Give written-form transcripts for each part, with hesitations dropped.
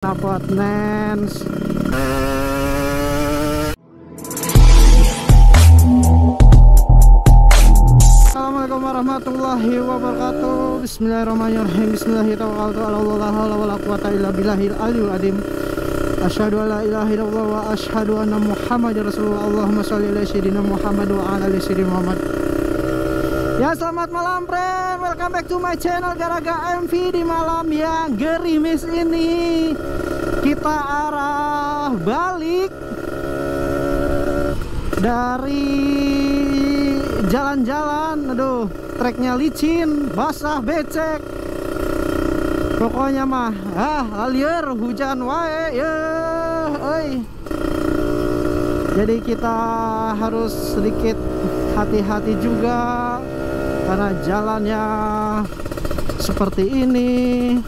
Napot Nens. Assalamualaikum warahmatullahi wabarakatuh. Bismillahirrahmanirrahim. Bismillahirrahmanirrahim. Asyhadu an la ilaha illallah wa asyhadu anna Muhammadar Rasulullah. Allahumma shalli ala sayyidina Muhammad wa ala ali sayyidina Muhammad. Ya, selamat malam friend, welcome back to my channel Garaga MV. Di malam yang gerimis ini kita arah balik dari jalan-jalan. Aduh, treknya licin, basah, becek. Pokoknya mah alier hujan wae ya, jadi kita harus sedikit hati-hati juga karena jalannya seperti ini.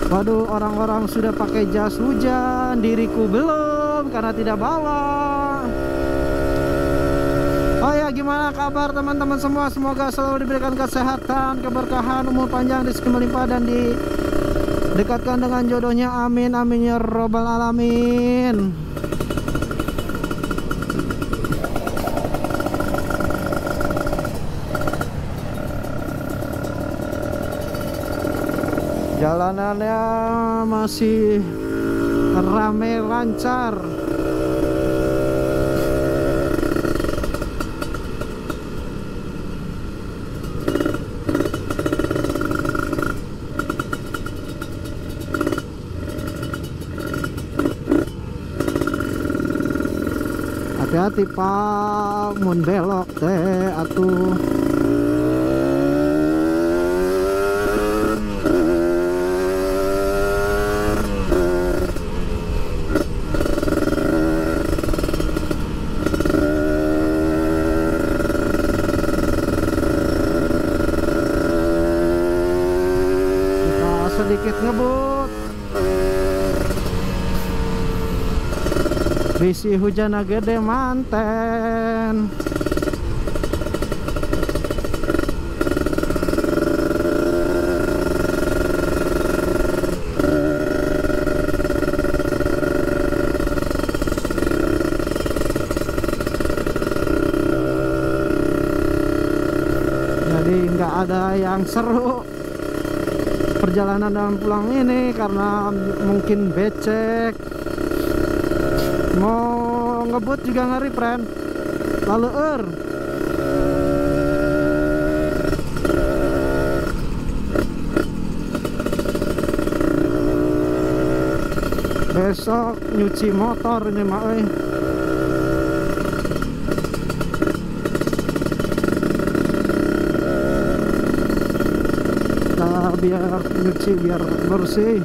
Waduh, orang-orang sudah pakai jas hujan, diriku belum karena tidak bawa. Oh ya, gimana kabar teman-teman semua? Semoga selalu diberikan kesehatan, keberkahan, umur panjang, rezeki melimpah, dan didekatkan dengan jodohnya. Amin amin ya robbal alamin. Jalanannya masih ramai lancar. Hati-hati Pak, mun belok teh atuh. Sedikit ngebut, bisi hujan gede manten. Jadi nggak ada yang seru perjalanan dan pulang ini karena mungkin becek. Mau ngebut juga ngeri friend, lalu besok nyuci motor ini mah biar nyuci biar bersih.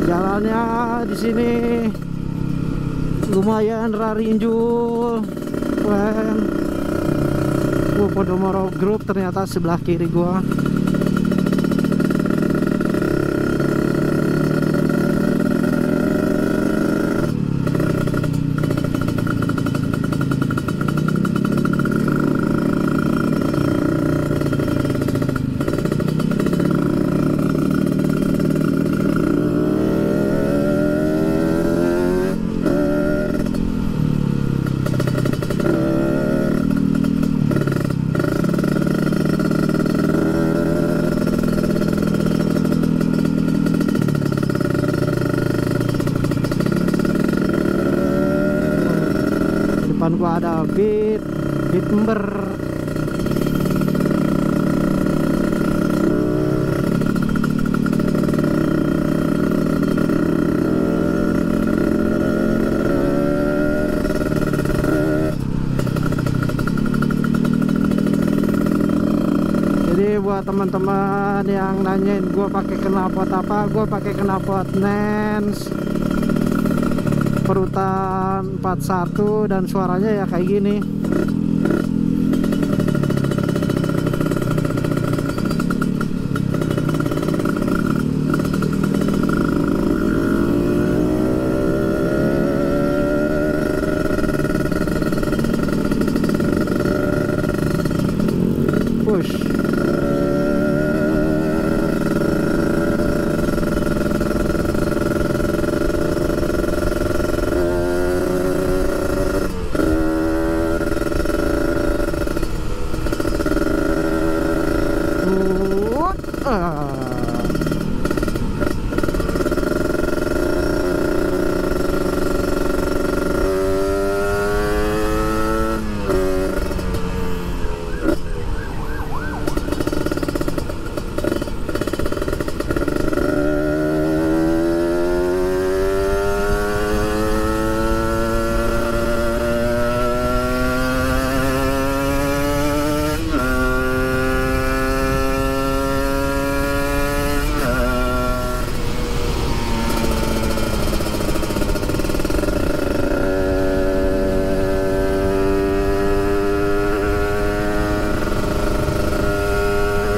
Jalannya di sini lumayan rarinjul. Podomoro Group ternyata sebelah kiri gua. Depan gua ada beat ember. buat teman-teman yang nanyain gue pakai knalpot apa. Gue pakai knalpot Nens perutan 41 dan suaranya ya kayak gini. Push.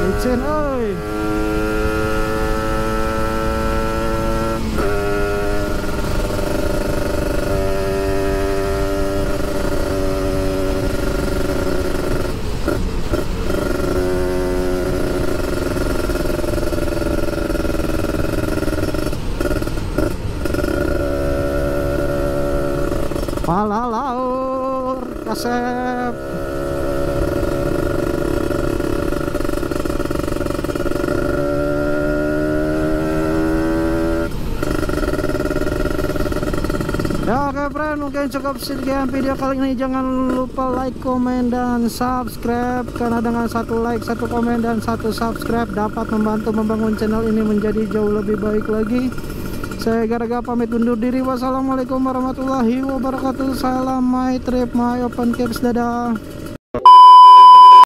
Licin oi. Pala laur kasep. Ya oke friend, mungkin cukup sekian video kali ini. Jangan lupa like, komen, dan subscribe, karena dengan satu like, satu komen, dan satu subscribe dapat membantu membangun channel ini menjadi jauh lebih baik lagi. Saya Garaga pamit undur diri. Wassalamualaikum warahmatullahi wabarakatuh. Salam my trip, my open caps. Dadah.